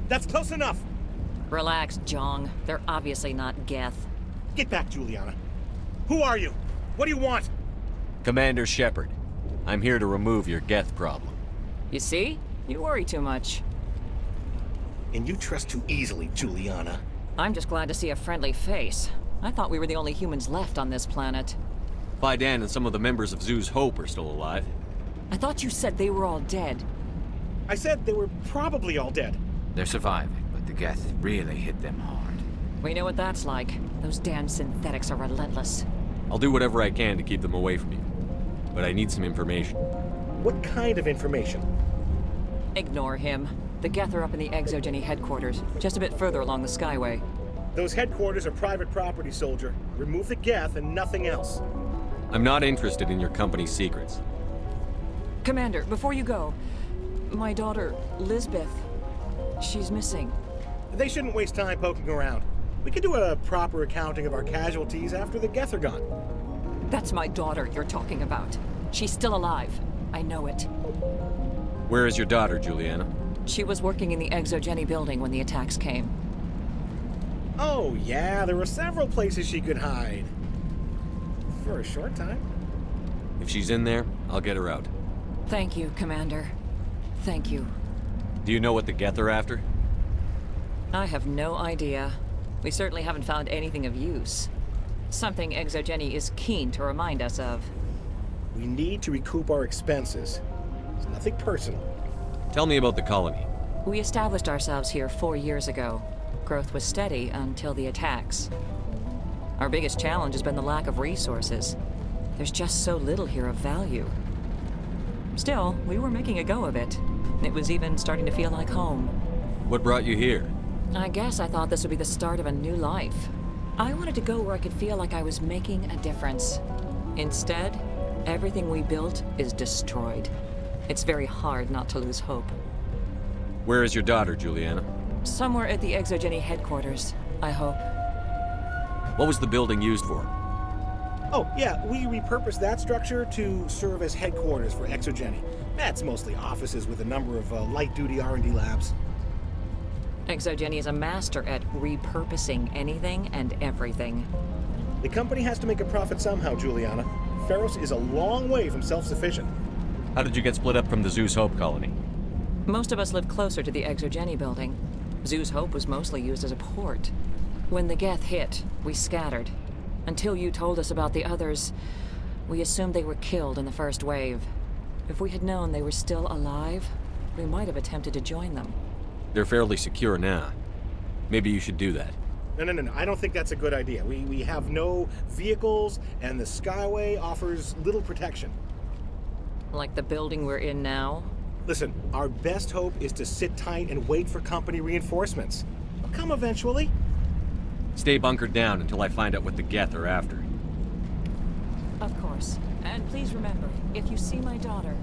That's close enough! Relax, Jong. They're obviously not Geth. Get back, Juliana. Who are you? What do you want? Commander Shepard. I'm here to remove your Geth problem. You see? You worry too much. And you trust too easily, Juliana. I'm just glad to see a friendly face. I thought we were the only humans left on this planet. Fidan and some of the members of Zoo's Hope are still alive. I thought you said they were all dead. I said they were probably all dead. They're surviving, but the Geth really hit them hard. We know what that's like. Those damn synthetics are relentless. I'll do whatever I can to keep them away from you. But I need some information. What kind of information? Ignore him. The Geth are up in the Exo-Geni headquarters, just a bit further along the Skyway. Those headquarters are private property, soldier. Remove the Geth and nothing else. I'm not interested in your company's secrets. Commander, before you go, my daughter, Lisbeth, she's missing. They shouldn't waste time poking around. We could do a proper accounting of our casualties after the Geth are gone. That's my daughter you're talking about. She's still alive. I know it. Where is your daughter, Juliana? She was working in the Exo-Geni building when the attacks came. Oh, yeah, there were several places she could hide. For a short time. If she's in there, I'll get her out. Thank you, Commander. Thank you. Do you know what the Geth are after? I have no idea. We certainly haven't found anything of use. Something Exo-Geni is keen to remind us of. We need to recoup our expenses. It's nothing personal. Tell me about the colony. We established ourselves here 4 years ago. Growth was steady until the attacks. Our biggest challenge has been the lack of resources. There's just so little here of value. Still, we were making a go of it. It was even starting to feel like home. What brought you here? I guess I thought this would be the start of a new life. I wanted to go where I could feel like I was making a difference. Instead, everything we built is destroyed. It's very hard not to lose hope. Where is your daughter, Juliana? Somewhere at the Exo-Geni headquarters, I hope. What was the building used for? Oh, yeah, we repurposed that structure to serve as headquarters for Exo-Geni. That's mostly offices with a number of light-duty R&D labs. Exo-Geni is a master at repurposing anything and everything. The company has to make a profit somehow, Juliana. Feros is a long way from self-sufficient. How did you get split up from the Zoo's Hope colony? Most of us lived closer to the Exo-Geni building. Zoo's Hope was mostly used as a port. When the Geth hit, we scattered. Until you told us about the others, we assumed they were killed in the first wave. If we had known they were still alive, we might have attempted to join them. They're fairly secure now. Maybe you should do that. No. I don't think that's a good idea. We have no vehicles, and the Skyway offers little protection. Like the building we're in now? Listen, our best hope is to sit tight and wait for company reinforcements. They'll come eventually. Stay bunkered down until I find out what the Geth are after. Of course. And please remember, if you see my daughter...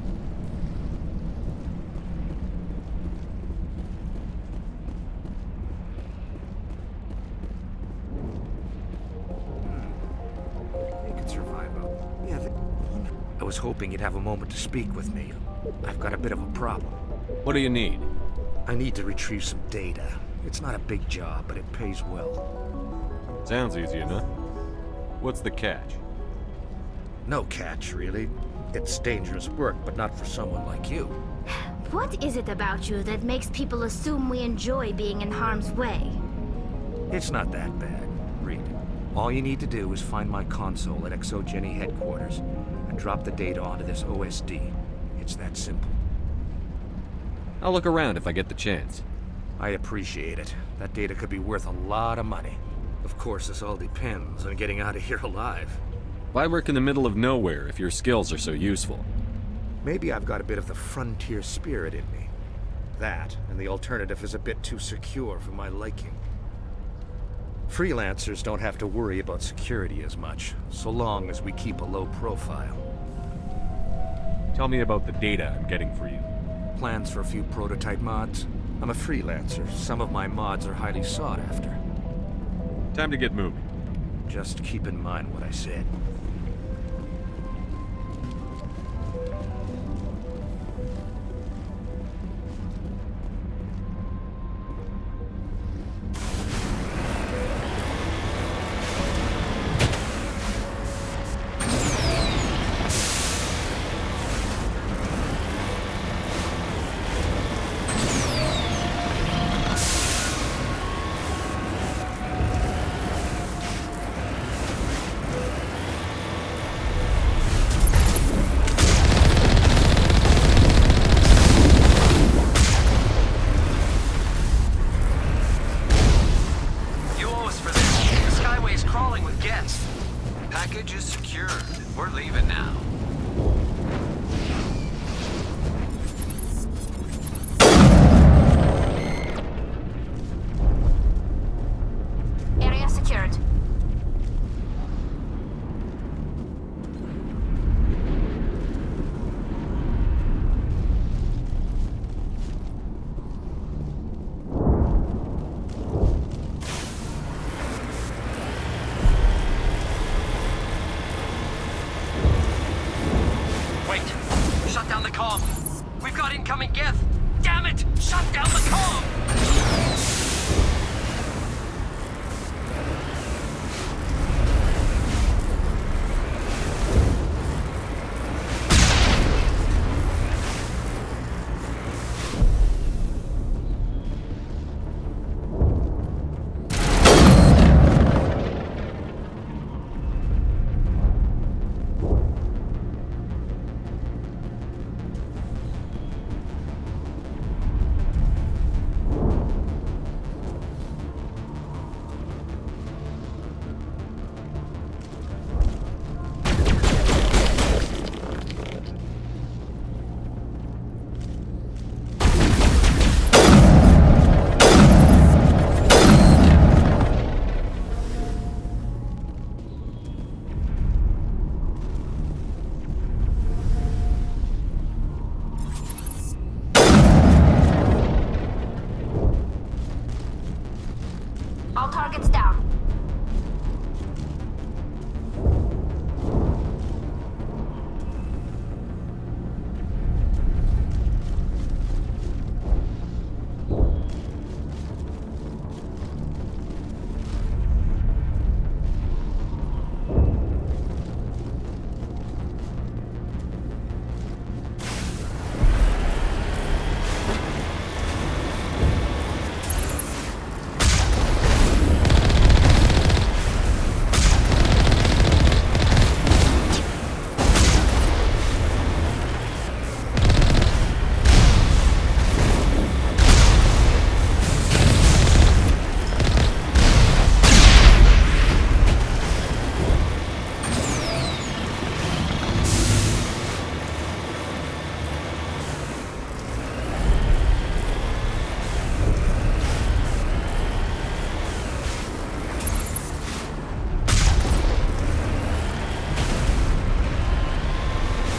You can survive out. Yeah, I was hoping you'd have a moment to speak with me. I've got a bit of a problem. What do you need? I need to retrieve some data. It's not a big job, but it pays well. Sounds easy enough. What's the catch? No catch, really. It's dangerous work, but not for someone like you. What is it about you that makes people assume we enjoy being in harm's way? It's not that bad, really. All you need to do is find my console at Exo-Geni headquarters and drop the data onto this OSD. It's that simple. I'll look around if I get the chance. I appreciate it. That data could be worth a lot of money. Of course, this all depends on getting out of here alive. Why work in the middle of nowhere if your skills are so useful? Maybe I've got a bit of the frontier spirit in me. That, and the alternative is a bit too secure for my liking. Freelancers don't have to worry about security as much, so long as we keep a low profile. Tell me about the data I'm getting for you. Plans for a few prototype mods? I'm a freelancer. Some of my mods are highly sought after. Time to get moving. Just keep in mind what I said. Package is secured. We're leaving now. Area secured. Wait! Shut down the comm! We've got incoming Geth! Damn it! Shut down the comm! All targets down.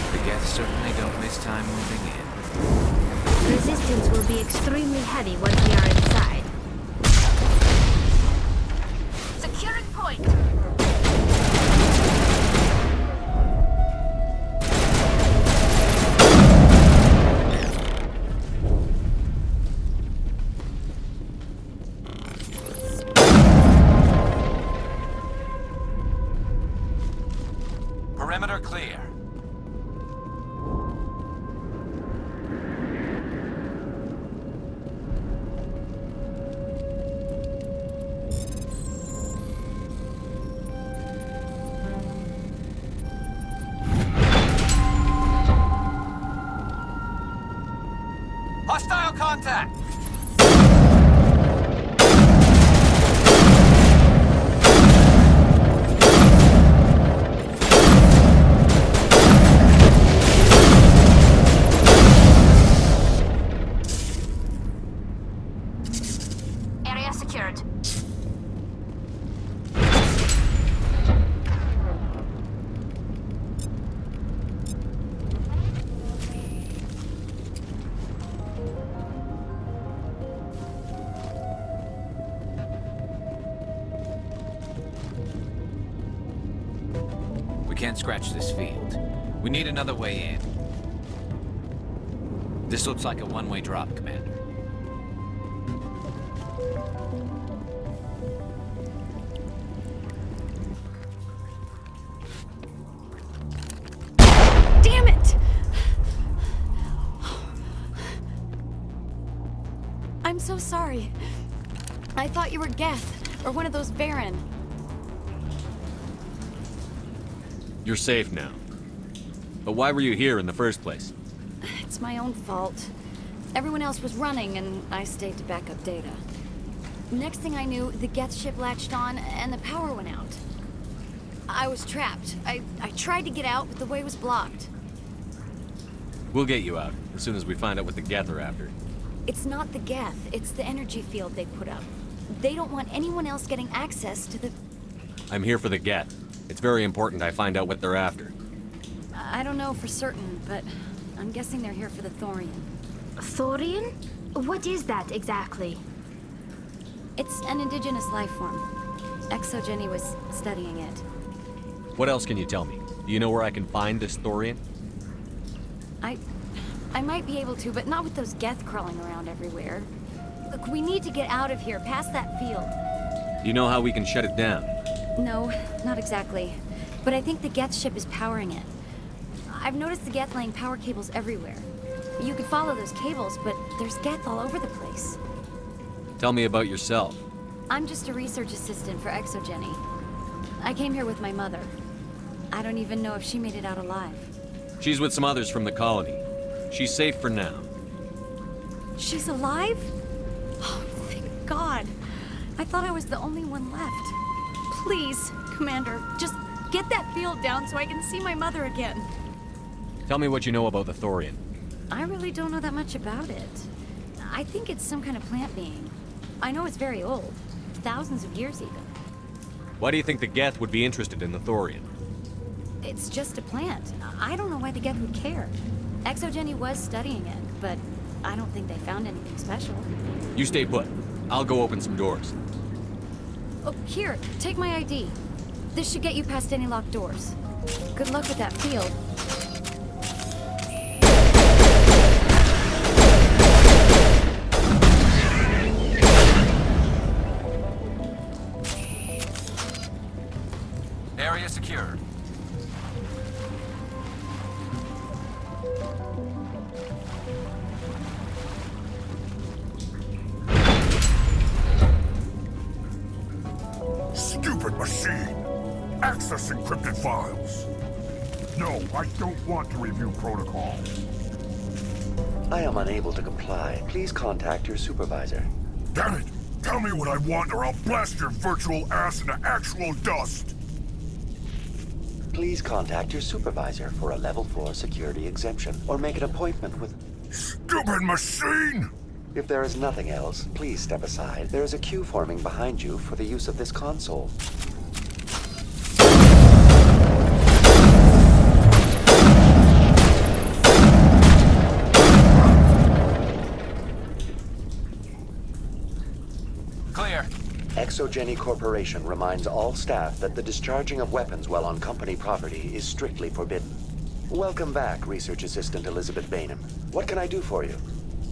The Geth certainly don't waste time moving in. Resistance will be extremely heavy once we are inside. Securing point. Perimeter clear. Hostile contact! Area secured. We can't scratch this field. We need another way in. This looks like a one-way drop, Commander. Damn it! I'm so sorry. I thought you were Geth, or one of those Baron. You're safe now. But why were you here in the first place? It's my own fault. Everyone else was running, and I stayed to back up data. Next thing I knew, the Geth ship latched on, and the power went out. I was trapped. I tried to get out, but the way was blocked. We'll get you out, as soon as we find out what the Geth are after. It's not the Geth, it's the energy field they put up. They don't want anyone else getting access to the... I'm here for the Geth. It's very important I find out what they're after. I don't know for certain, but I'm guessing they're here for the Thorian. Thorian? What is that exactly? It's an indigenous life form. Exo-Geni was studying it. What else can you tell me? Do you know where I can find this Thorian? I might be able to, but not with those Geth crawling around everywhere. Look, we need to get out of here, past that field. Do you know how we can shut it down? No, not exactly. But I think the Geth ship is powering it. I've noticed the Geth laying power cables everywhere. You could follow those cables, but there's Geth all over the place. Tell me about yourself. I'm just a research assistant for Exo-Geni. I came here with my mother. I don't even know if she made it out alive. She's with some others from the colony. She's safe for now. She's alive? Oh, thank God. I thought I was the only one left. Please, Commander, just get that field down so I can see my mother again. Tell me what you know about the Thorian. I really don't know that much about it. I think it's some kind of plant being. I know it's very old. Thousands of years even. Why do you think the Geth would be interested in the Thorian? It's just a plant. I don't know why the Geth would care. Exo-Geni was studying it, but I don't think they found anything special. You stay put. I'll go open some doors. Oh, here, take my ID. This should get you past any locked doors. Good luck with that field. Area secured. Stupid machine! Access encrypted files! No, I don't want to review protocols. I am unable to comply. Please contact your supervisor. Damn it! Tell me what I want or I'll blast your virtual ass into actual dust! Please contact your supervisor for a level 4 security exemption, or make an appointment with... Stupid machine! If there is nothing else, please step aside. There is a queue forming behind you for the use of this console. Clear. Exo-Geni Corporation reminds all staff that the discharging of weapons while on company property is strictly forbidden. Welcome back, Research Assistant Elizabeth Bainham. What can I do for you?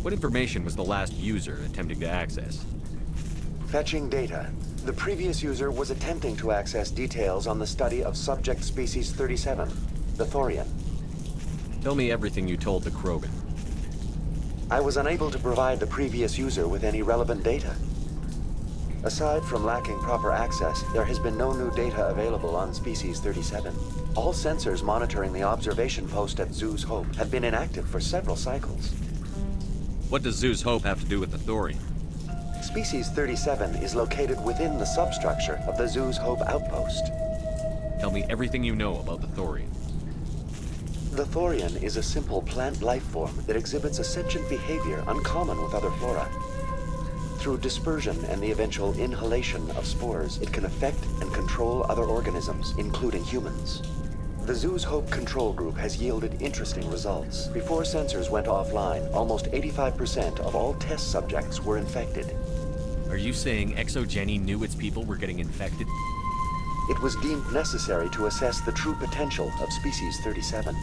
What information was the last user attempting to access? Fetching data. The previous user was attempting to access details on the study of subject species 37, the Thorian. Tell me everything you told the Krogan. I was unable to provide the previous user with any relevant data. Aside from lacking proper access, there has been no new data available on Species 37. All sensors monitoring the observation post at Zoo's Hope have been inactive for several cycles. What does Zoo's Hope have to do with the Thorian? Species 37 is located within the substructure of the Zoo's Hope outpost. Tell me everything you know about the Thorian. The Thorian is a simple plant life form that exhibits a sentient behavior uncommon with other flora. Through dispersion and the eventual inhalation of spores, it can affect and control other organisms, including humans. The Zoo's Hope control group has yielded interesting results. Before sensors went offline, almost 85% of all test subjects were infected. Are you saying Exo-Geni knew its people were getting infected? It was deemed necessary to assess the true potential of Species 37.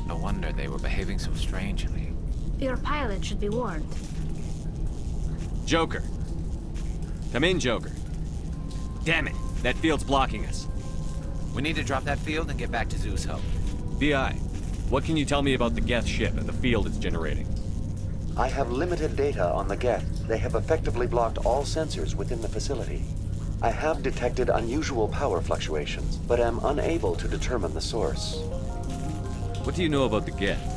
No wonder they were behaving so strangely. Your pilot should be warned. Joker. Come in, Joker. Damn it, that field's blocking us. We need to drop that field and get back to Zoo's Hope. VI, what can you tell me about the Geth ship and the field it's generating? I have limited data on the Geth. They have effectively blocked all sensors within the facility. I have detected unusual power fluctuations, but am unable to determine the source. What do you know about the Geth?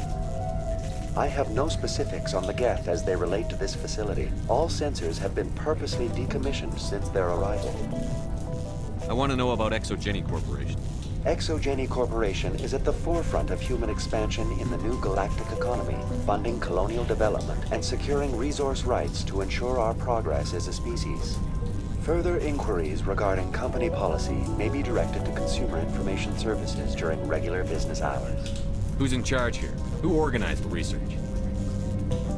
I have no specifics on the Geth as they relate to this facility. All sensors have been purposely decommissioned since their arrival. I want to know about Exo-Geni Corporation. Exo-Geni Corporation is at the forefront of human expansion in the new galactic economy, funding colonial development and securing resource rights to ensure our progress as a species. Further inquiries regarding company policy may be directed to Consumer Information Services during regular business hours. Who's in charge here? Who organized the research?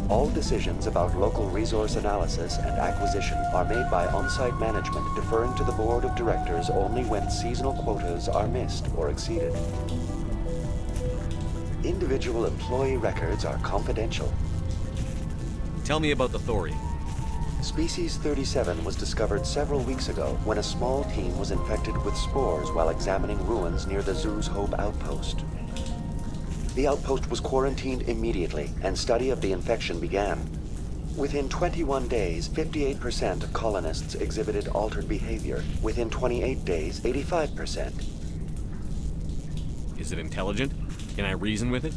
All decisions about local resource analysis and acquisition are made by on-site management, deferring to the board of directors only when seasonal quotas are missed or exceeded. Individual employee records are confidential. Tell me about the thorium. Species 37 was discovered several weeks ago when a small team was infected with spores while examining ruins near the Zoo's Hope outpost. The outpost was quarantined immediately, and study of the infection began. Within 21 days, 58% of colonists exhibited altered behavior. Within 28 days, 85%. Is it intelligent? Can I reason with it?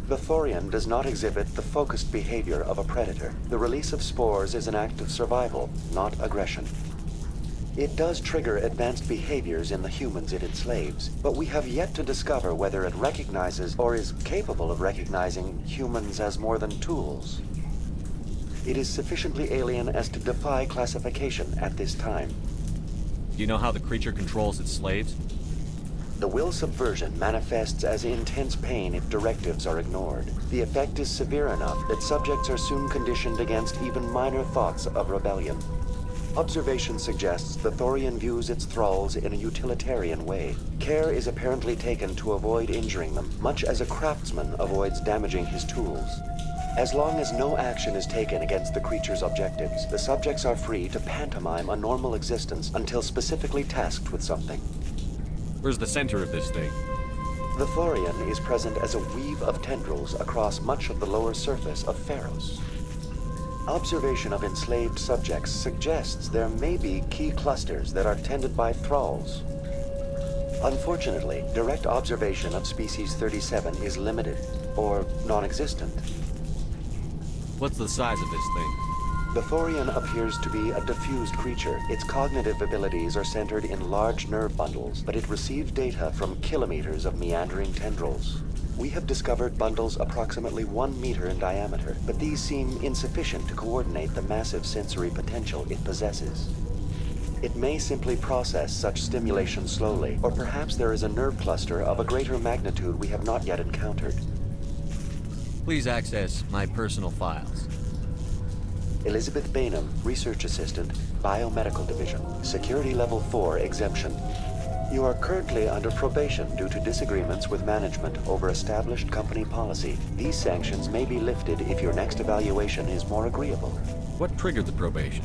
The thorium does not exhibit the focused behavior of a predator. The release of spores is an act of survival, not aggression. It does trigger advanced behaviors in the humans it enslaves, but we have yet to discover whether it recognizes or is capable of recognizing humans as more than tools. It is sufficiently alien as to defy classification at this time. Do you know how the creature controls its slaves? The will subversion manifests as intense pain if directives are ignored. The effect is severe enough that subjects are soon conditioned against even minor thoughts of rebellion. Observation suggests the Thorian views its thralls in a utilitarian way. Care is apparently taken to avoid injuring them, much as a craftsman avoids damaging his tools. As long as no action is taken against the creature's objectives, the subjects are free to pantomime a normal existence until specifically tasked with something. Where's the center of this thing? The Thorian is present as a weave of tendrils across much of the lower surface of Feros. Observation of enslaved subjects suggests there may be key clusters that are tended by thralls. Unfortunately, direct observation of species 37 is limited, or non-existent. What's the size of this thing? The Thorian appears to be a diffused creature. Its cognitive abilities are centered in large nerve bundles, but it receives data from kilometers of meandering tendrils. We have discovered bundles approximately 1 meter in diameter, but these seem insufficient to coordinate the massive sensory potential it possesses. It may simply process such stimulation slowly, or perhaps there is a nerve cluster of a greater magnitude we have not yet encountered. Please access my personal files. Elizabeth Bainham, Research Assistant, Biomedical Division, Security Level 4 exemption. You are currently under probation due to disagreements with management over established company policy. These sanctions may be lifted if your next evaluation is more agreeable. What triggered the probation?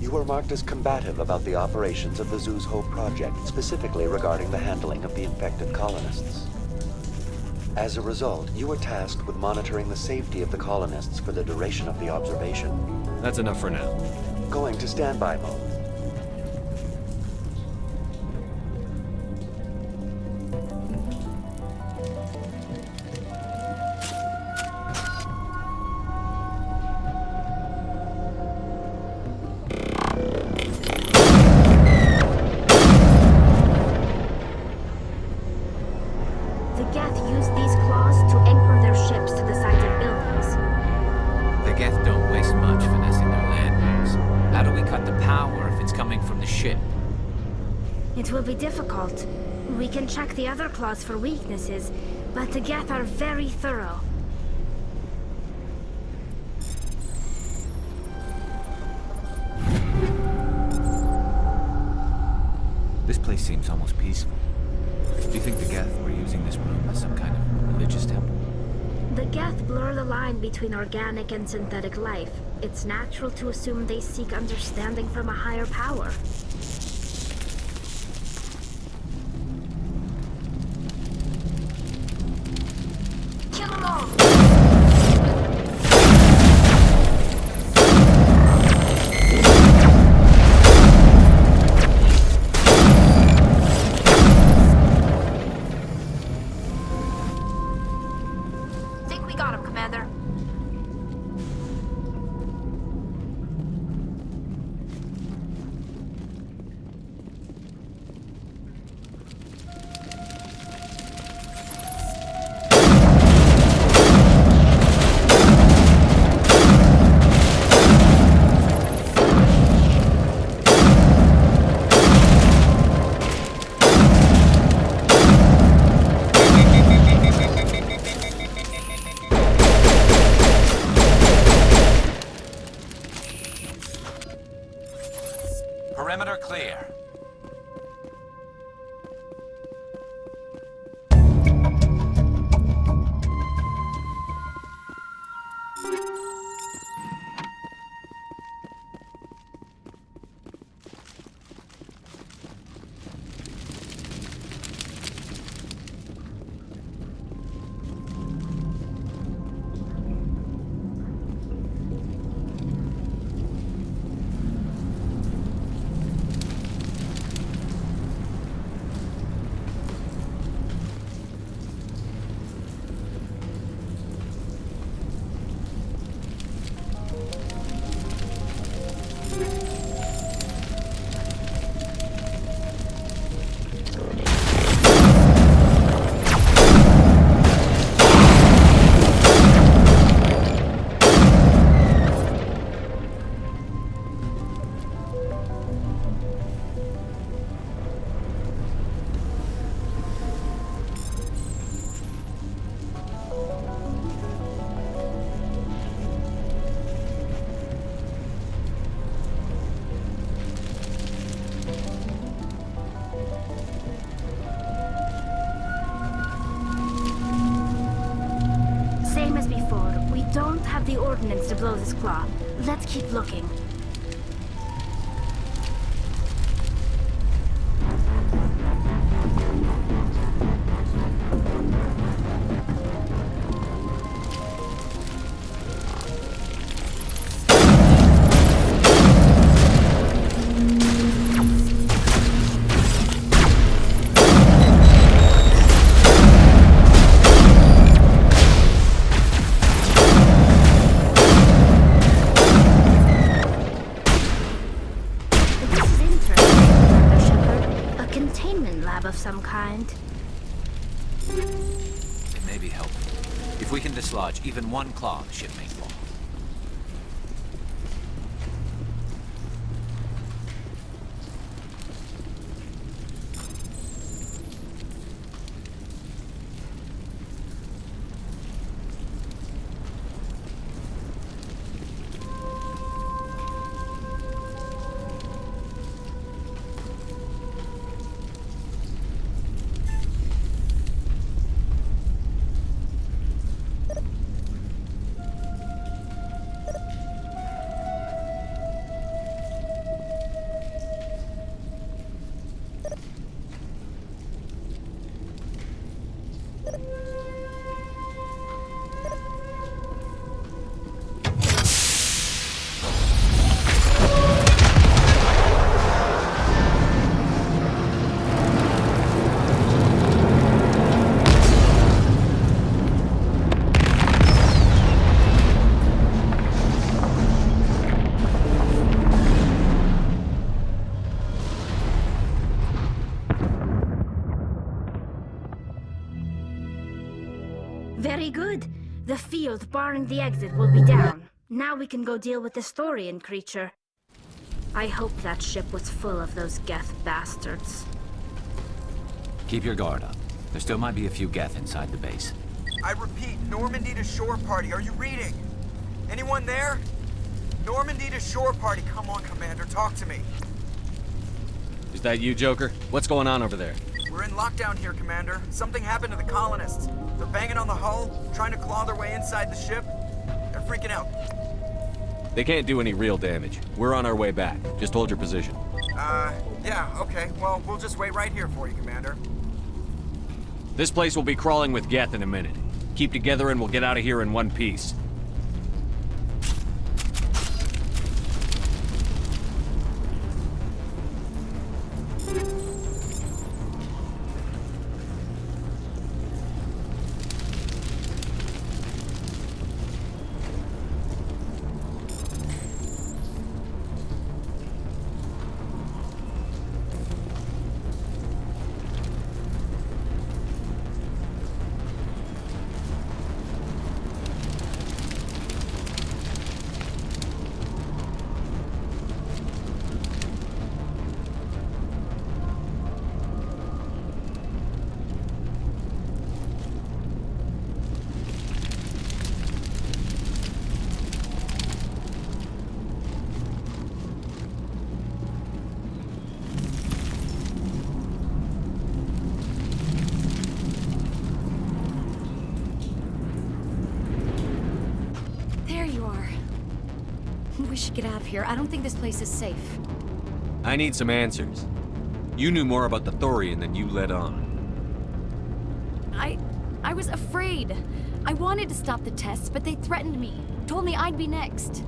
You were marked as combative about the operations of the Zoo's Hope project, specifically regarding the handling of the infected colonists. As a result, you were tasked with monitoring the safety of the colonists for the duration of the observation. That's enough for now. Going to standby mode. It will be difficult. We can check the other claws for weaknesses, but the Geth are very thorough. This place seems almost peaceful. Do you think the Geth were using this room as some kind of religious temple? The Geth blur the line between organic and synthetic life. It's natural to assume they seek understanding from a higher power. have the ordnance to blow this claw. Let's keep looking. Of some kind. It may be helpful. If we can dislodge even one claw, the ship may fall. Very good. The field barring the exit will be down. Now we can go deal with this Thorian creature. I hope that ship was full of those Geth bastards. Keep your guard up. There still might be a few Geth inside the base. I repeat, Normandy to shore party. Are you reading? Anyone there? Normandy to shore party. Come on, Commander. Talk to me. Is that you, Joker? What's going on over there? We're in lockdown here, Commander. Something happened to the colonists. They're banging on the hull, trying to claw their way inside the ship. They're freaking out. They can't do any real damage. We're on our way back. Just hold your position. Yeah, okay. Well, we'll just wait right here for you, Commander. This place will be crawling with Geth in a minute. Keep together and we'll get out of here in one piece. We should get out of here. I don't think this place is safe. I need some answers. You knew more about the Thorian than you let on. I was afraid. I wanted to stop the tests, but they threatened me. Told me I'd be next.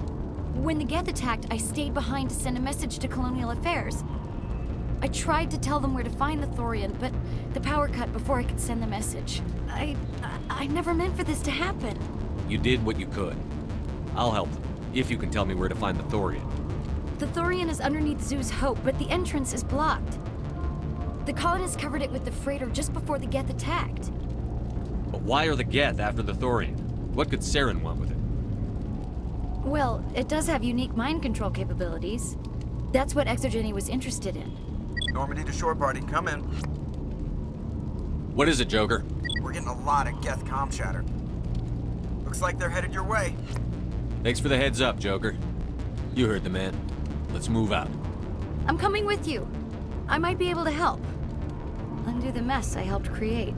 When the Geth attacked, I stayed behind to send a message to Colonial Affairs. I tried to tell them where to find the Thorian, but the power cut before I could send the message. I never meant for this to happen. You did what you could. I'll help them, if you can tell me where to find the Thorian. The Thorian is underneath Zoo's Hope, but the entrance is blocked. The colonists covered it with the freighter just before the Geth attacked. But why are the Geth after the Thorian? What could Saren want with it? Well, it does have unique mind control capabilities. That's what Exo-Geni was interested in. Normandy to shore party, come in. What is it, Joker? We're getting a lot of Geth comm chatter. Looks like they're headed your way. Thanks for the heads up, Joker. You heard the man. Let's move out. I'm coming with you. I might be able to help. Undo the mess I helped create.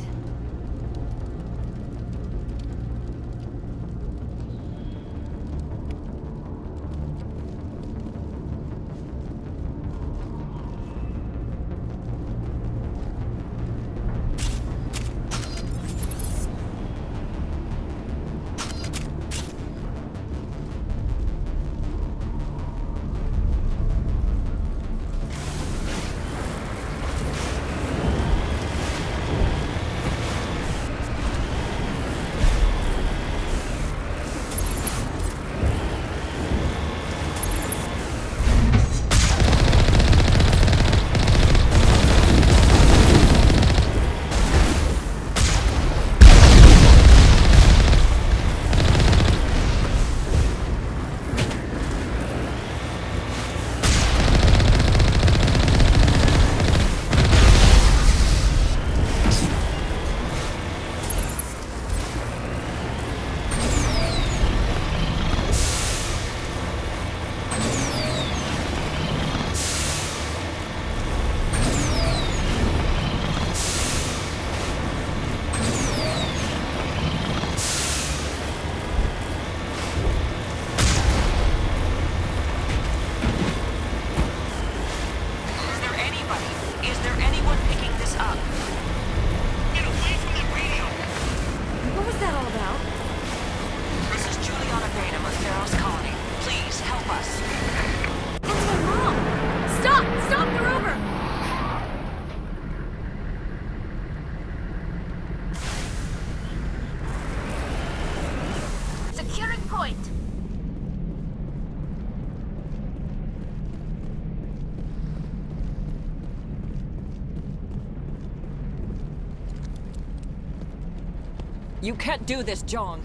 You can't do this, John.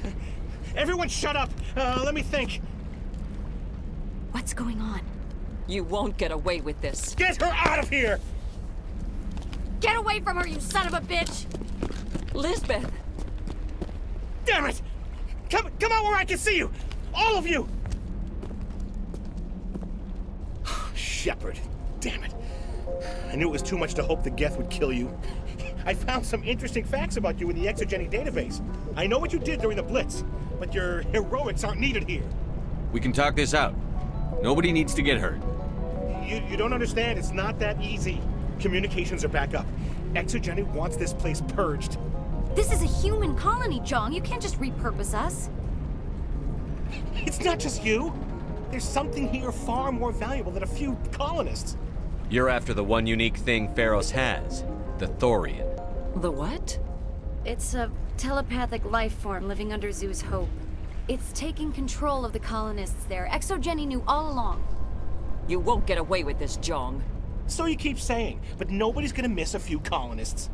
Everyone shut up! Let me think. What's going on? You won't get away with this. Get her out of here! Get away from her, you son of a bitch! Lisbeth! Damn it! Come out where I can see you! All of you! Shepard. Damn it. I knew it was too much to hope the Geth would kill you. I found some interesting facts about you in the Exo-Geni database. I know what you did during the Blitz, but your heroics aren't needed here. We can talk this out. Nobody needs to get hurt. You don't understand. It's not that easy. Communications are back up. Exo-Geni wants this place purged. This is a human colony, John. You can't just repurpose us. It's not just you. There's something here far more valuable than a few colonists. You're after the one unique thing Feros has, the Thorian. The what? It's a telepathic life form living under Zeus Hope. It's taking control of the colonists there. Exo-Geni knew all along. You won't get away with this, Jong. So you keep saying, but nobody's gonna miss a few colonists.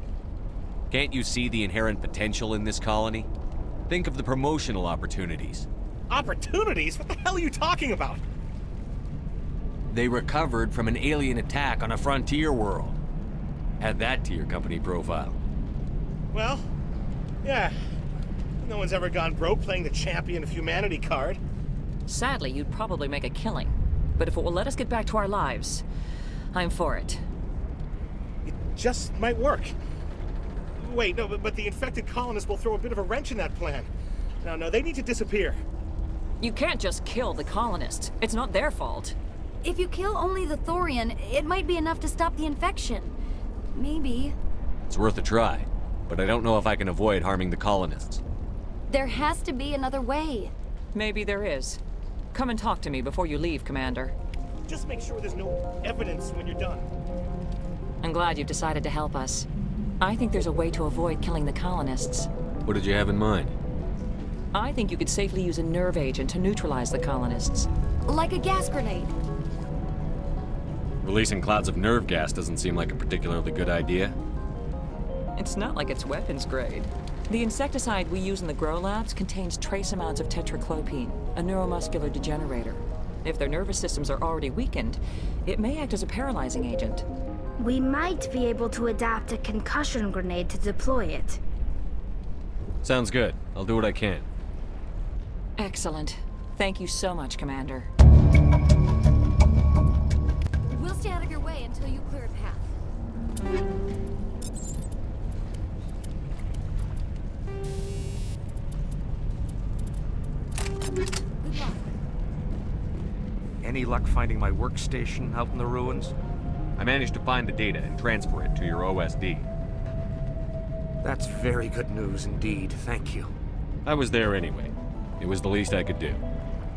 Can't you see the inherent potential in this colony? Think of the promotional opportunities. Opportunities? What the hell are you talking about? They recovered from an alien attack on a frontier world. Add that to your company profile. Well, yeah. No one's ever gone broke playing the champion of humanity card. Sadly, you'd probably make a killing. But if it will let us get back to our lives, I'm for it. It just might work. Wait, no, but the infected colonists will throw a bit of a wrench in that plan. No, they need to disappear. You can't just kill the colonists. It's not their fault. If you kill only the Thorian, it might be enough to stop the infection. Maybe. It's worth a try, but I don't know if I can avoid harming the colonists. There has to be another way. Maybe there is. Come and talk to me before you leave, Commander. Just make sure there's no evidence when you're done. I'm glad you've decided to help us. I think there's a way to avoid killing the colonists. What did you have in mind? I think you could safely use a nerve agent to neutralize the colonists. Like a gas grenade. Releasing clouds of nerve gas doesn't seem like a particularly good idea. It's not like it's weapons grade. The insecticide we use in the grow labs contains trace amounts of tetraclopine, a neuromuscular degenerator. If their nervous systems are already weakened, it may act as a paralyzing agent. We might be able to adapt a concussion grenade to deploy it. Sounds good. I'll do what I can. Excellent. Thank you so much, Commander. We'll stay out of your way until you clear a path. Good luck. Any luck finding my workstation out in the ruins? I managed to find the data and transfer it to your OSD. That's very good news indeed, thank you. I was there anyway. It was the least I could do.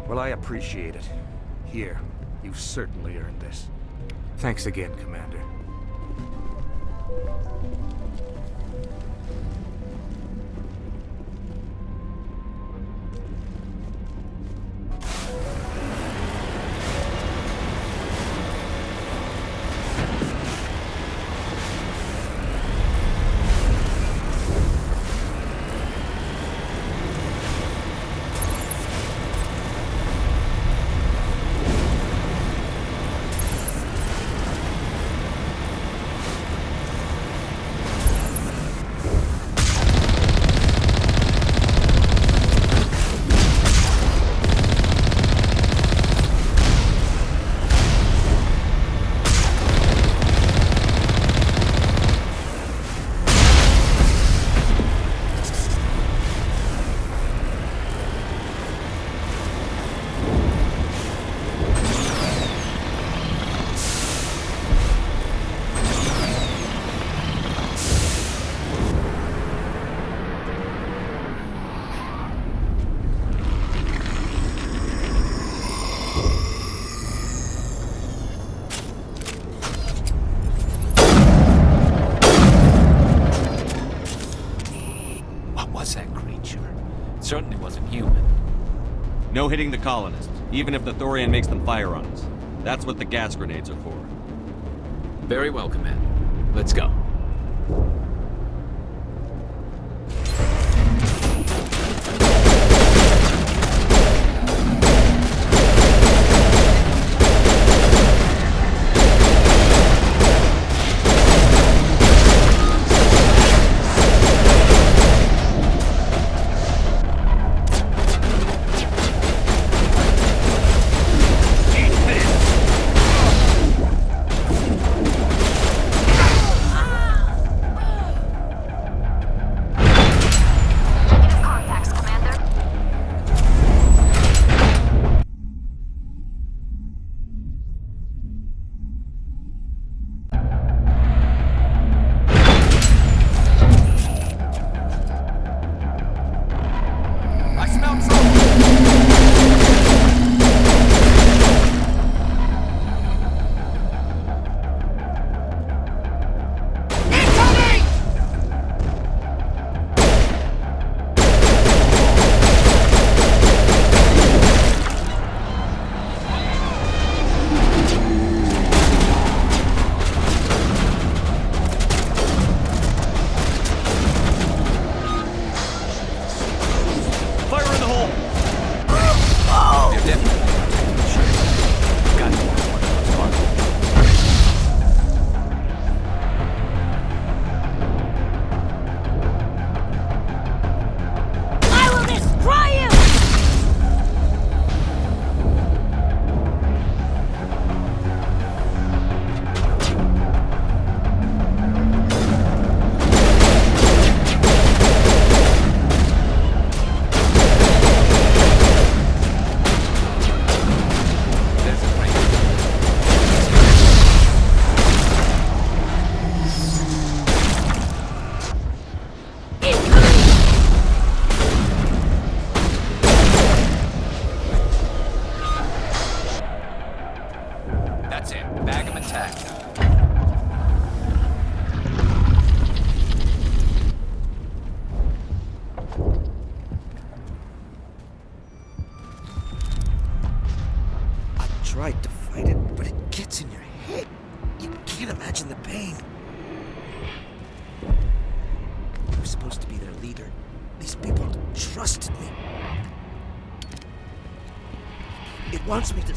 Well, I appreciate it. Here, you've certainly earned this. Thanks again, Commander. Certainly wasn't human. No hitting the colonists, even if the Thorian makes them fire on us. That's what the gas grenades are for. Very well, Commander. Let's go. tried to fight it, but it gets in your head. You can't imagine the pain. I was supposed to be their leader. These people trusted me. It wants me to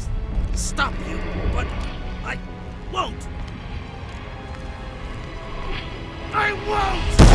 stop you, but I won't. I won't!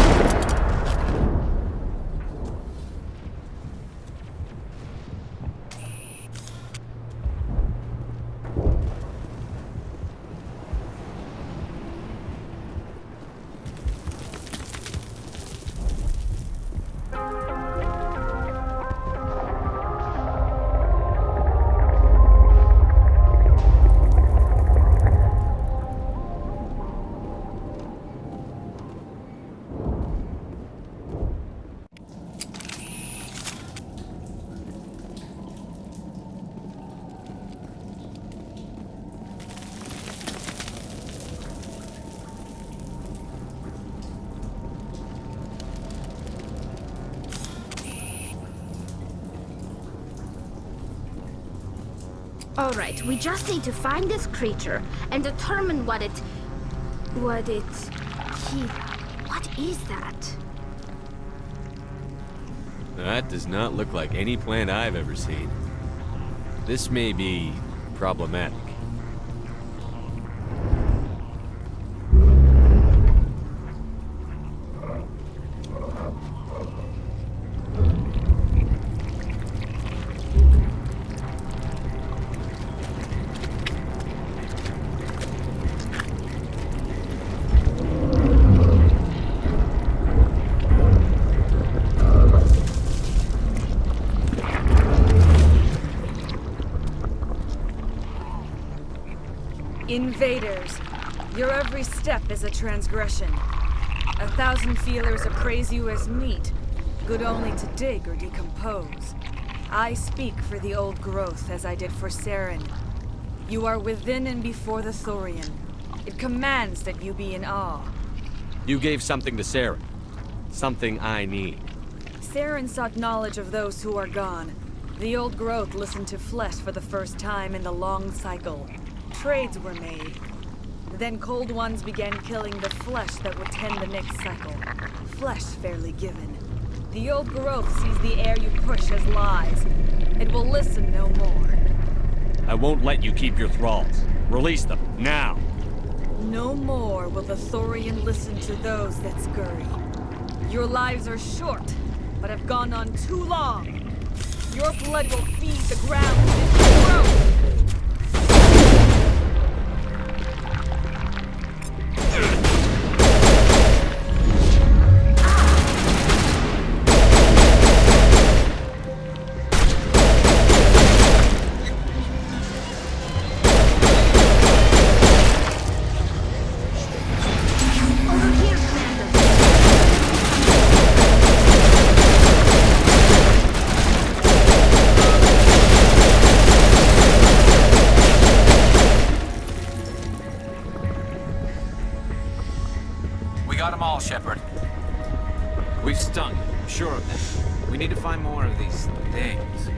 Alright, we just need to find this creature and determine what is that? That does not look like any plant I've ever seen. This may be problematic. Invaders, your every step is a transgression. 1,000 feelers appraise you as meat, good only to dig or decompose. I speak for the old growth as I did for Saren. You are within and before the Thorian. It commands that you be in awe. You gave something to Saren. Something I need. Saren sought knowledge of those who are gone. The old growth listened to flesh for the first time in the long cycle. Trades were made. Then cold ones began killing the flesh that would tend the next cycle. Flesh fairly given. The old growth sees the air you push as lies. It will listen no more. I won't let you keep your thralls. Release them, now! No more will the Thorian listen to those that scurry. Your lives are short, but have gone on too long. Your blood will feed the ground with its growth. Shepard. We've stung, I'm sure of that. We need to find more of these things.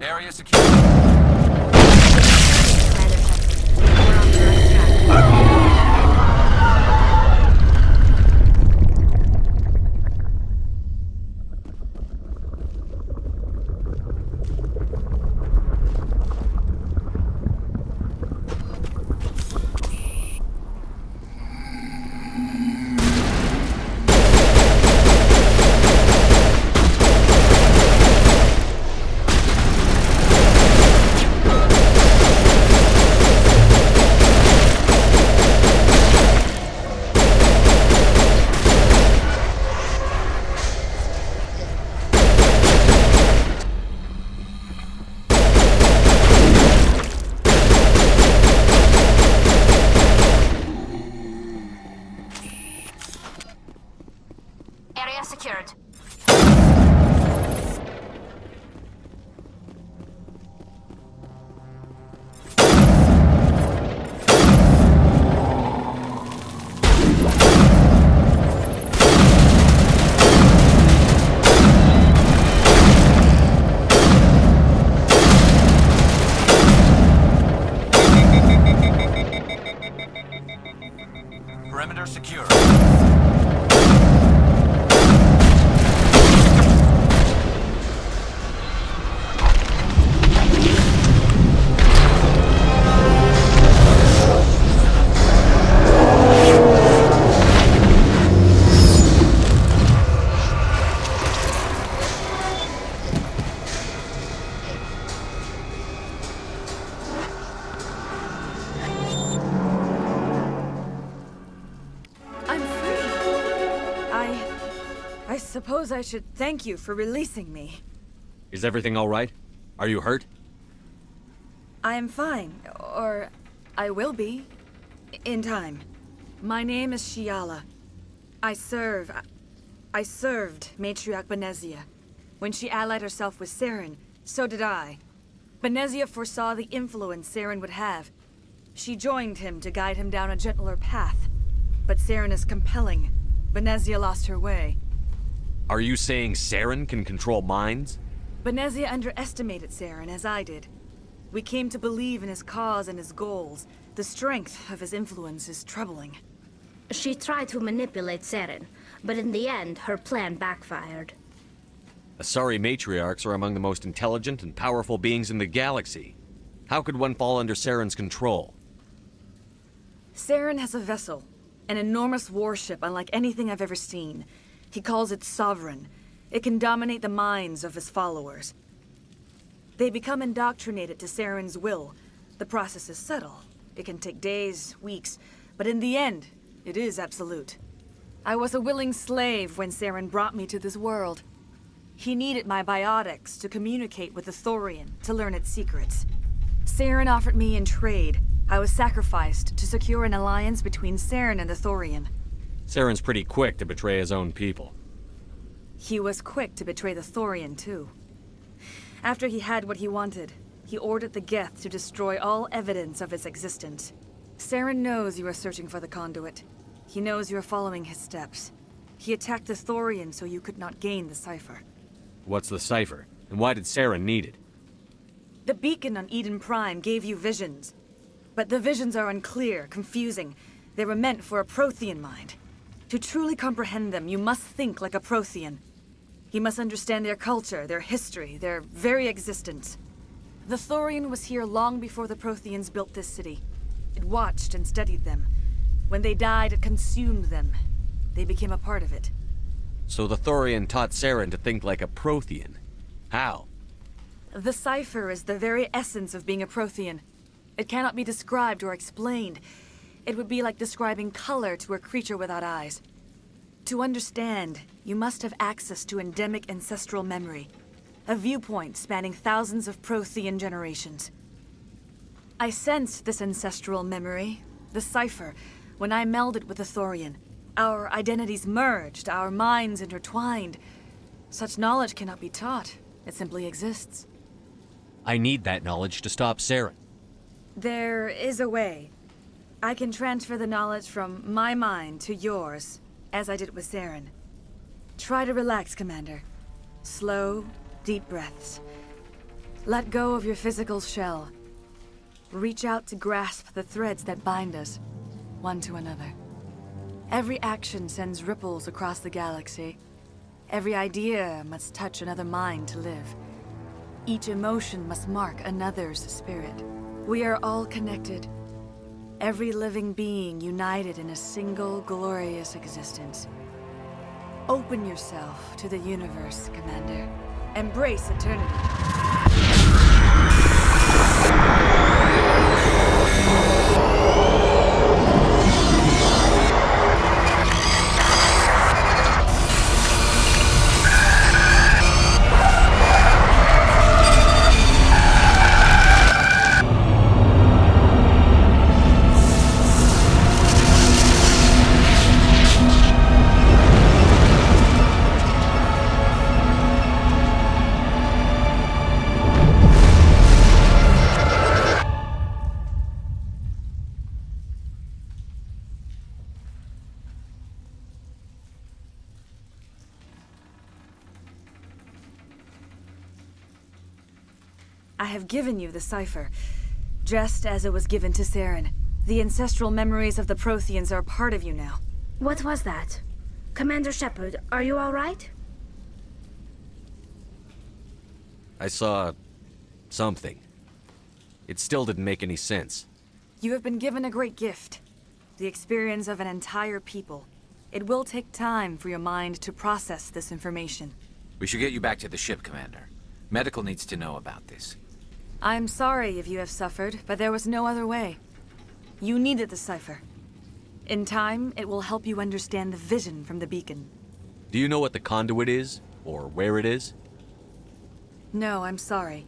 Area secure. We're on the right track. Area secured. Perimeter secure. I'm free. I suppose I should thank you for releasing me. Is everything all right? Are you hurt? I am fine, or I will be, in time. My name is Shiala. I served Matriarch Benezia. When she allied herself with Saren, so did I. Benezia foresaw the influence Saren would have. She joined him to guide him down a gentler path. But Saren is compelling. Benezia lost her way. Are you saying Saren can control minds? Benezia underestimated Saren, as I did. We came to believe in his cause and his goals. The strength of his influence is troubling. She tried to manipulate Saren, but in the end, her plan backfired. Asari matriarchs are among the most intelligent and powerful beings in the galaxy. How could one fall under Saren's control? Saren has a vessel, an enormous warship unlike anything I've ever seen. He calls it Sovereign. It can dominate the minds of his followers. They become indoctrinated to Saren's will. The process is subtle. It can take days, weeks, but in the end, it is absolute. I was a willing slave when Saren brought me to this world. He needed my biotics to communicate with the Thorian, to learn its secrets. Saren offered me in trade. I was sacrificed to secure an alliance between Saren and the Thorian. Saren's pretty quick to betray his own people. He was quick to betray the Thorian, too. After he had what he wanted, he ordered the Geth to destroy all evidence of its existence. Saren knows you are searching for the conduit. He knows you are following his steps. He attacked the Thorian so you could not gain the cipher. What's the cipher? And why did Saren need it? The beacon on Eden Prime gave you visions. But the visions are unclear, confusing. They were meant for a Prothean mind. To truly comprehend them, you must think like a Prothean. You must understand their culture, their history, their very existence. The Thorian was here long before the Protheans built this city. It watched and studied them. When they died, it consumed them. They became a part of it. So the Thorian taught Saren to think like a Prothean. How? The cipher is the very essence of being a Prothean. It cannot be described or explained. It would be like describing color to a creature without eyes. To understand, you must have access to endemic ancestral memory, a viewpoint spanning thousands of Prothean generations. I sensed this ancestral memory, the cipher, when I melded with the Thorian. Our identities merged, our minds intertwined. Such knowledge cannot be taught. It simply exists. I need that knowledge to stop Saren. There is a way. I can transfer the knowledge from my mind to yours, as I did with Saren. Try to relax, Commander. Slow, deep breaths. Let go of your physical shell. Reach out to grasp the threads that bind us, one to another. Every action sends ripples across the galaxy. Every idea must touch another mind to live. Each emotion must mark another's spirit. We are all connected. Every living being united in a single glorious existence. Open yourself to the universe, Commander. Embrace eternity. I have given you the cipher, just as it was given to Saren. The ancestral memories of the Protheans are a part of you now. What was that? Commander Shepard, are you all right? I saw... something. It still didn't make any sense. You have been given a great gift. The experience of an entire people. It will take time for your mind to process this information. We should get you back to the ship, Commander. Medical needs to know about this. I'm sorry if you have suffered, but there was no other way. You needed the cipher. In time, it will help you understand the vision from the beacon. Do you know what the conduit is? Or where it is? No, I'm sorry.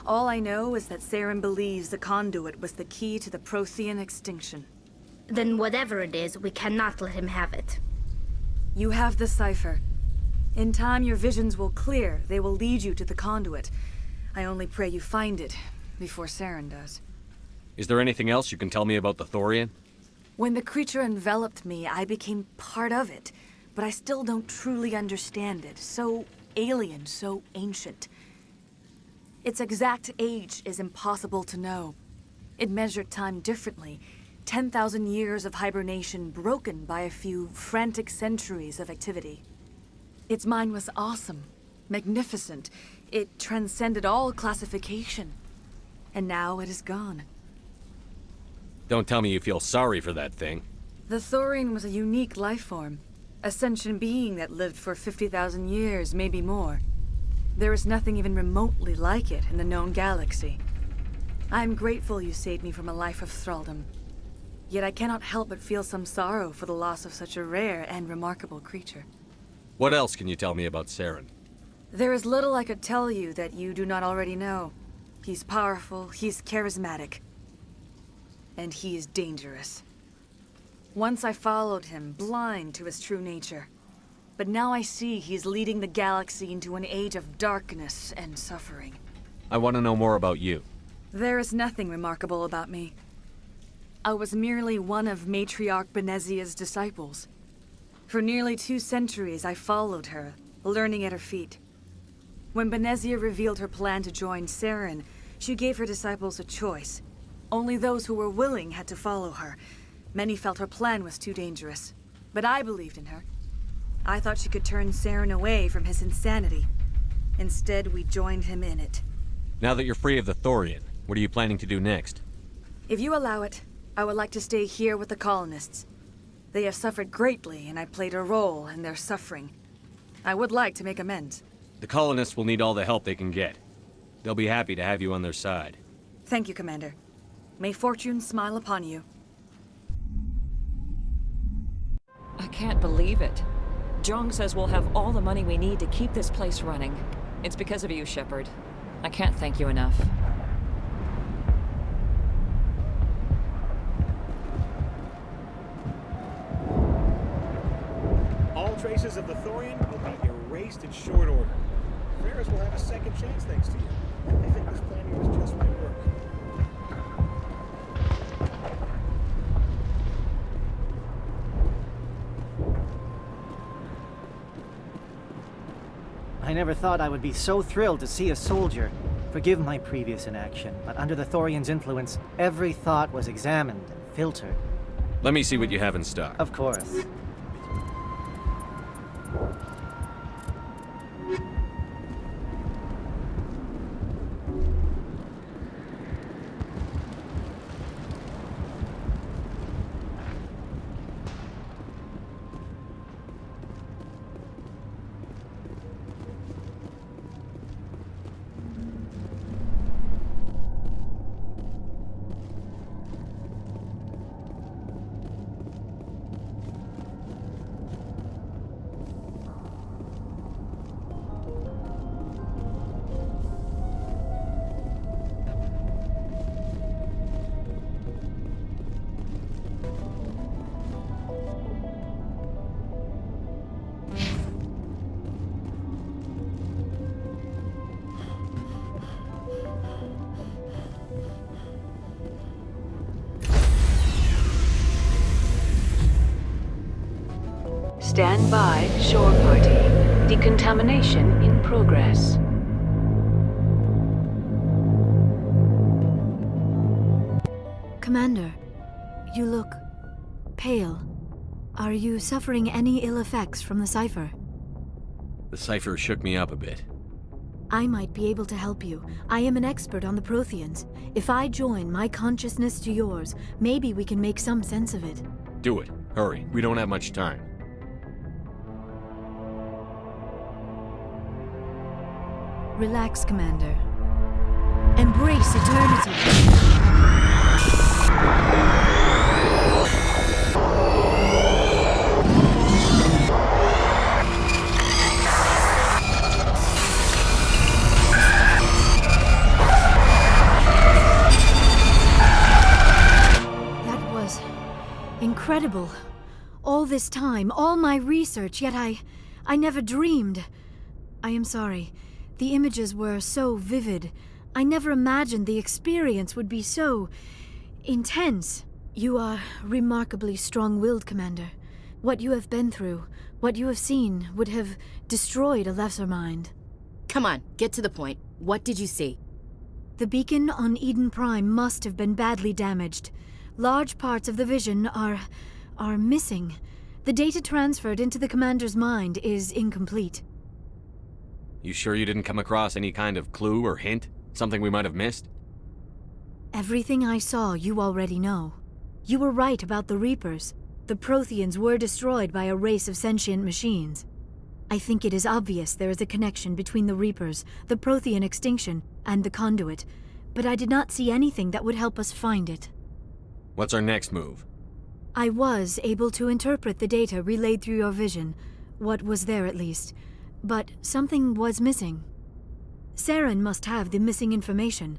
All I know is that Saren believes the conduit was the key to the Prothean extinction. Then whatever it is, we cannot let him have it. You have the cipher. In time, your visions will clear. They will lead you to the conduit. I only pray you find it before Saren does. Is there anything else you can tell me about the Thorian? When the creature enveloped me, I became part of it, but I still don't truly understand it. So alien, so ancient. Its exact age is impossible to know. It measured time differently. 10,000 years of hibernation broken by a few frantic centuries of activity. Its mind was awesome, magnificent. It transcended all classification. And now it is gone. Don't tell me you feel sorry for that thing. The Thorian was a unique life form. A sentient being that lived for 50,000 years, maybe more. There is nothing even remotely like it in the known galaxy. I'm grateful you saved me from a life of thraldom. Yet I cannot help but feel some sorrow for the loss of such a rare and remarkable creature. What else can you tell me about Saren? There is little I could tell you that you do not already know. He's powerful, he's charismatic. And he is dangerous. Once I followed him, blind to his true nature. But now I see he's leading the galaxy into an age of darkness and suffering. I want to know more about you. There is nothing remarkable about me. I was merely one of Matriarch Benezia's disciples. For nearly 2 centuries I followed her, learning at her feet. When Benezia revealed her plan to join Saren, she gave her disciples a choice. Only those who were willing had to follow her. Many felt her plan was too dangerous, but I believed in her. I thought she could turn Saren away from his insanity. Instead, we joined him in it. Now that you're free of the Thorian, what are you planning to do next? If you allow it, I would like to stay here with the colonists. They have suffered greatly, and I played a role in their suffering. I would like to make amends. The colonists will need all the help they can get. They'll be happy to have you on their side. Thank you, Commander. May fortune smile upon you. I can't believe it. Jong says we'll have all the money we need to keep this place running. It's because of you, Shepard. I can't thank you enough. All traces of the Thorian will be erased in short order. Ferros will have a second chance thanks to you. I think this plan of yours just might work. I never thought I would be so thrilled to see a soldier. Forgive my previous inaction, but under the Thorian's influence, every thought was examined and filtered. Let me see what you have in stock. Of course. Stand by, shore party. Decontamination in progress. Commander, you look pale. Are you suffering any ill effects from the cipher? The cipher shook me up a bit. I might be able to help you. I am an expert on the Protheans. If I join my consciousness to yours, maybe we can make some sense of it. Do it. Hurry. We don't have much time. Relax, Commander. Embrace eternity. That was incredible. All this time, all my research, yet I never dreamed. I am sorry. The images were so vivid. I never imagined the experience would be so intense. You are remarkably strong-willed, Commander. What you have been through, what you have seen, would have destroyed a lesser mind. Come on, get to the point. What did you see? The beacon on Eden Prime must have been badly damaged. Large parts of the vision are missing. The data transferred into the Commander's mind is incomplete. You sure you didn't come across any kind of clue or hint? Something we might have missed? Everything I saw you already know. You were right about the Reapers. The Protheans were destroyed by a race of sentient machines. I think it is obvious there is a connection between the Reapers, the Prothean extinction, and the Conduit, but I did not see anything that would help us find it. What's our next move? I was able to interpret the data relayed through your vision. What was there, at least. But something was missing. Saren must have the missing information.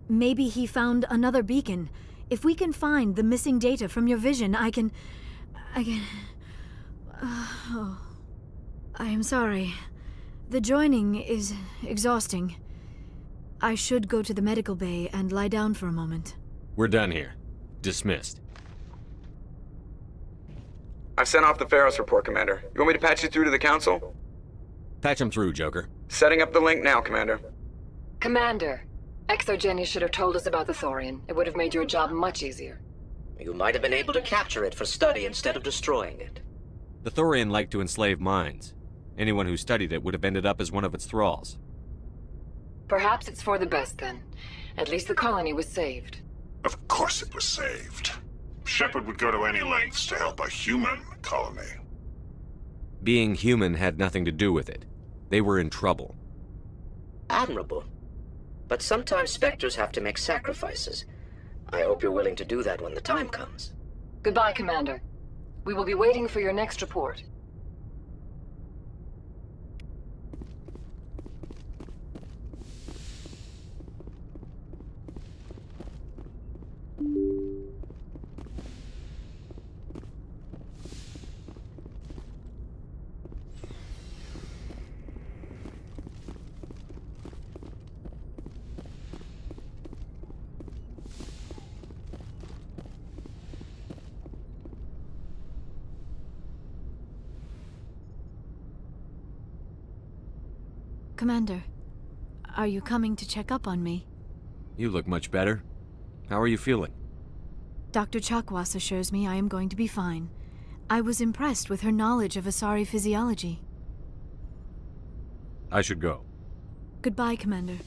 Maybe he found another beacon. If we can find the missing data from your vision, I can... I am sorry. The joining is exhausting. I should go to the medical bay and lie down for a moment. We're done here. Dismissed. I've sent off the Feros report, Commander. You want me to patch you through to the Council? Patch him through, Joker. Setting up the link now, Commander. Commander, Exo-Geni should have told us about the Thorian. It would have made your job much easier. You might have been able to capture it for study instead of destroying it. The Thorian liked to enslave minds. Anyone who studied it would have ended up as one of its thralls. Perhaps it's for the best, then. At least the colony was saved. Of course it was saved. Shepard would go to any lengths to help a human colony. Being human had nothing to do with it. They were in trouble. Admirable. But sometimes Spectres have to make sacrifices. I hope you're willing to do that when the time comes. Goodbye, Commander. We will be waiting for your next report. Commander, Are you coming to check up on me? You look much better. How are you feeling? Dr. Chakwas assures me I am going to be fine. I was impressed with her knowledge of Asari physiology. I should go. Goodbye, Commander.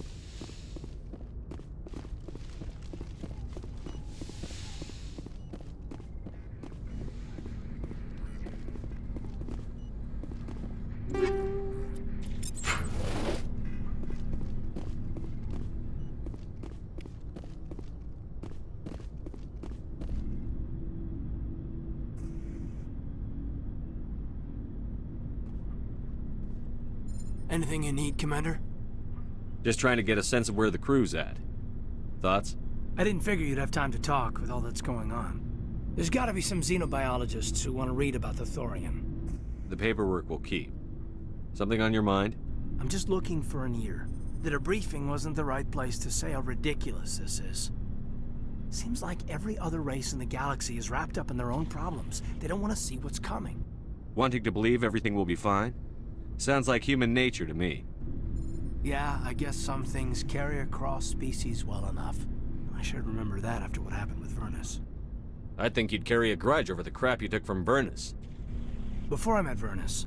Anything you need, Commander? Just trying to get a sense of where the crew's at. Thoughts? I didn't figure you'd have time to talk with all that's going on. There's gotta be some xenobiologists who want to read about the Thorian. The paperwork will keep. Something on your mind? I'm just looking for an ear. The debriefing wasn't the right place to say how ridiculous this is. Seems like every other race in the galaxy is wrapped up in their own problems. They don't want to see what's coming. Wanting to believe everything will be fine? Sounds like human nature to me. Yeah, I guess some things carry across species well enough. I should remember that after what happened with Vernus. I'd think you'd carry a grudge over the crap you took from Vernus. Before I met Vernus,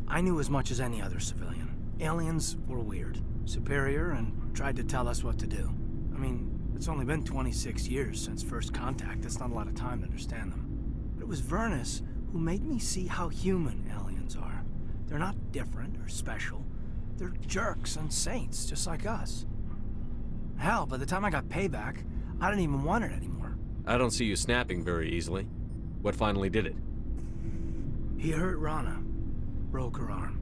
I knew as much as any other civilian. Aliens were weird, superior, and tried to tell us what to do. I mean, it's only been 26 years since first contact. That's not a lot of time to understand them. But it was Vernus who made me see how human aliens are. They're not different or special. They're jerks and saints, just like us. Hell, by the time I got payback, I didn't even want it anymore. I don't see you snapping very easily. What finally did it? He hurt Rana. Broke her arm.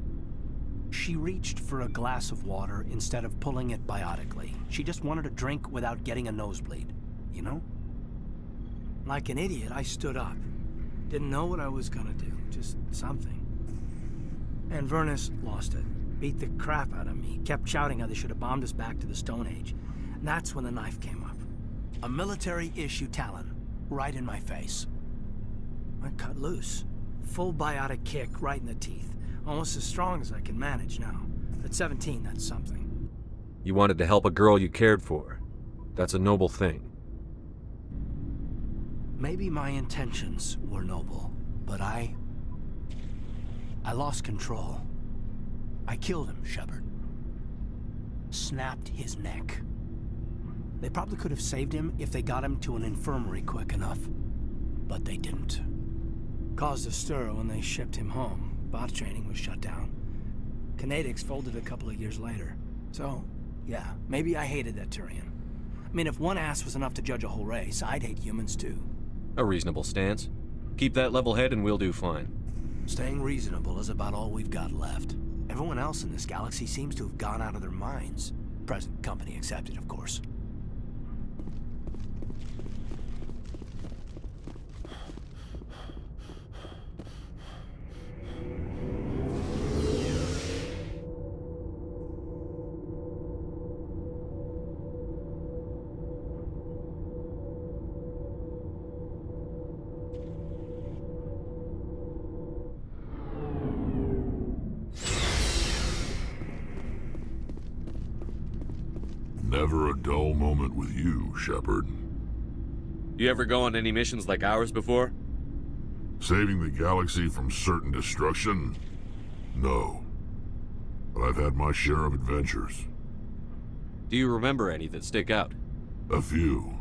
She reached for a glass of water instead of pulling it biotically. She just wanted a drink without getting a nosebleed, you know? Like an idiot, I stood up. Didn't know what I was gonna do, just something. And Vernus lost it. Beat the crap out of me. Kept shouting how they should have bombed us back to the Stone Age. And that's when the knife came up. A military-issue talon. Right in my face. I cut loose. Full biotic kick right in the teeth. Almost as strong as I can manage now. At 17, that's something. You wanted to help a girl you cared for. That's a noble thing. Maybe my intentions were noble, but I lost control. I killed him, Shepard. Snapped his neck. They probably could have saved him if they got him to an infirmary quick enough. But they didn't. Caused a stir when they shipped him home. Bot training was shut down. Kinetics folded a couple of years later. So, yeah, maybe I hated that Turian. I mean, if one ass was enough to judge a whole race, I'd hate humans too. A reasonable stance. Keep that level head and we'll do fine. Staying reasonable is about all we've got left. Everyone else in this galaxy seems to have gone out of their minds. Present company accepted, of course. Never a dull moment with you, Shepard. You ever go on any missions like ours before? Saving the galaxy from certain destruction? No. But I've had my share of adventures. Do you remember any that stick out? A few.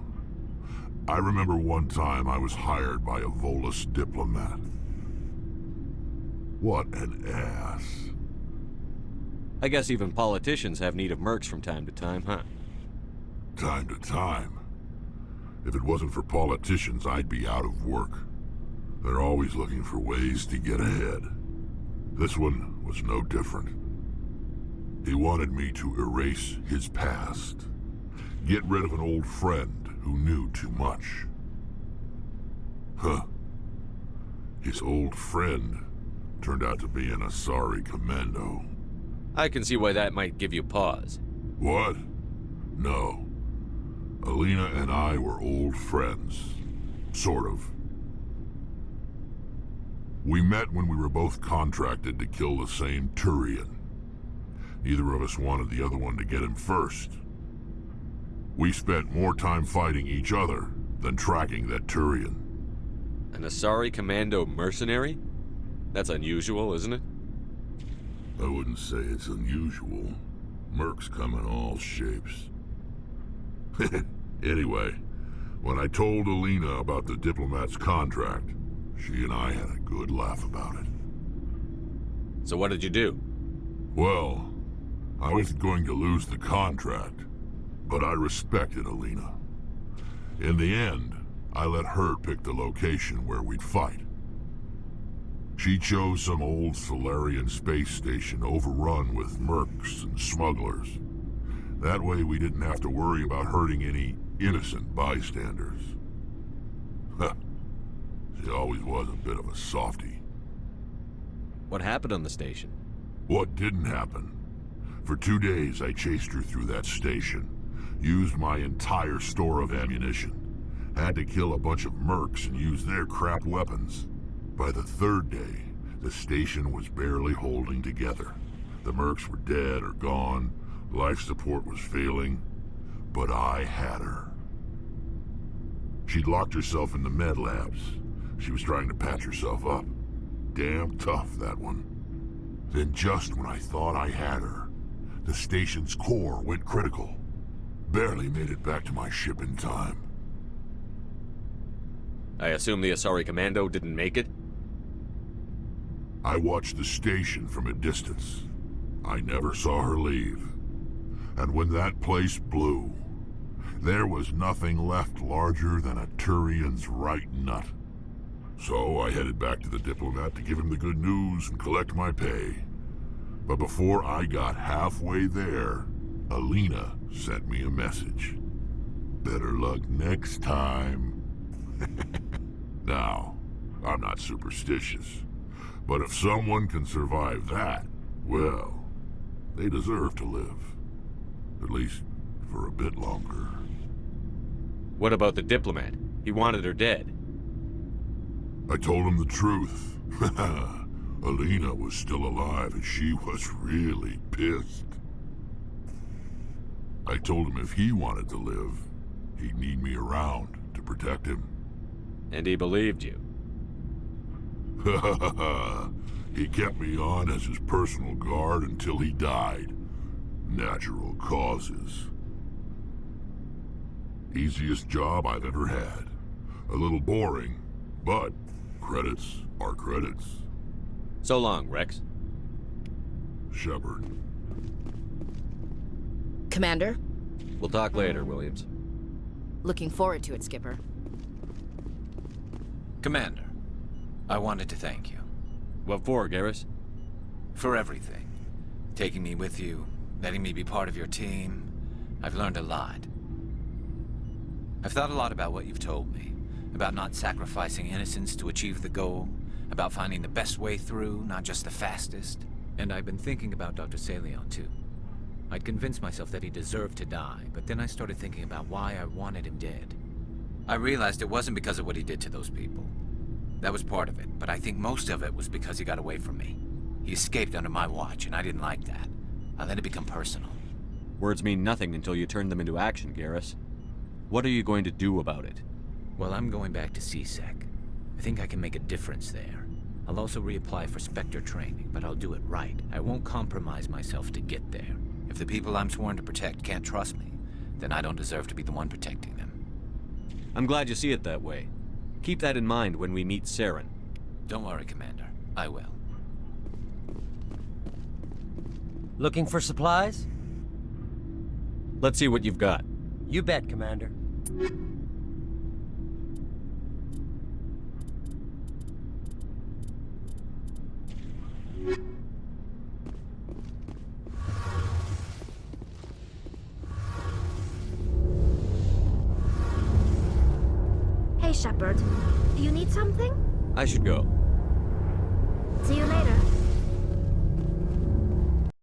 I remember one time I was hired by a Volus diplomat. What an ass. I guess even politicians have need of mercs from time to time, huh? Time to time. If it wasn't for politicians, I'd be out of work. They're always looking for ways to get ahead. This one was no different. He wanted me to erase his past. Get rid of an old friend who knew too much. Huh. His old friend turned out to be an Asari commando. I can see why that might give you pause. What? No. Alina and I were old friends. Sort of. We met when we were both contracted to kill the same Turian. Neither of us wanted the other one to get him first. We spent more time fighting each other than tracking that Turian. An Asari Commando mercenary? That's unusual, isn't it? I wouldn't say it's unusual. Mercs come in all shapes. Anyway, when I told Alina about the diplomat's contract, she and I had a good laugh about it. So what did you do? Well, I wasn't going to lose the contract, but I respected Alina. In the end, I let her pick the location where we'd fight. She chose some old Solarian space station overrun with mercs and smugglers. That way we didn't have to worry about hurting any innocent bystanders. Huh. She always was a bit of a softie. What happened on the station? What didn't happen? For 2 days I chased her through that station, used my entire store of ammunition, had to kill a bunch of mercs and use their crap weapons. By the 3rd day, the station was barely holding together. The mercs were dead or gone, life support was failing, but I had her. She'd locked herself in the med labs. She was trying to patch herself up. Damn tough, that one. Then just when I thought I had her, the station's core went critical. Barely made it back to my ship in time. I assume the Asari Commando didn't make it? I watched the station from a distance. I never saw her leave. And when that place blew, there was nothing left larger than a Turian's right nut. So I headed back to the diplomat to give him the good news and collect my pay. But before I got halfway there, Alina sent me a message. Better luck next time. Now, I'm not superstitious, but if someone can survive that, well, they deserve to live. At least for a bit longer. What about the diplomat? He wanted her dead. I told him the truth. Alina was still alive and she was really pissed. I told him if he wanted to live, he'd need me around to protect him. And he believed you. He kept me on as his personal guard until he died. Natural causes. Easiest job I've ever had. A little boring, but credits are credits. So long, Rex. Shepard. Commander? We'll talk later, Williams. Looking forward to it, Skipper. Commander, I wanted to thank you. What for, Garrus? For everything. Taking me with you, letting me be part of your team. I've learned a lot. I've thought a lot about what you've told me. About not sacrificing innocence to achieve the goal. About finding the best way through, not just the fastest. And I've been thinking about Dr. Saleon, too. I'd convinced myself that he deserved to die, but then I started thinking about why I wanted him dead. I realized it wasn't because of what he did to those people. That was part of it, but I think most of it was because he got away from me. He escaped under my watch, and I didn't like that. I let it become personal. Words mean nothing until you turn them into action, Garrus. What are you going to do about it? Well, I'm going back to CSEC. I think I can make a difference there. I'll also reapply for Spectre training, but I'll do it right. I won't compromise myself to get there. If the people I'm sworn to protect can't trust me, then I don't deserve to be the one protecting them. I'm glad you see it that way. Keep that in mind when we meet Saren. Don't worry, Commander. I will. Looking for supplies? Let's see what you've got. You bet, Commander. Hey, Shepard. You need something? I should go. See you later.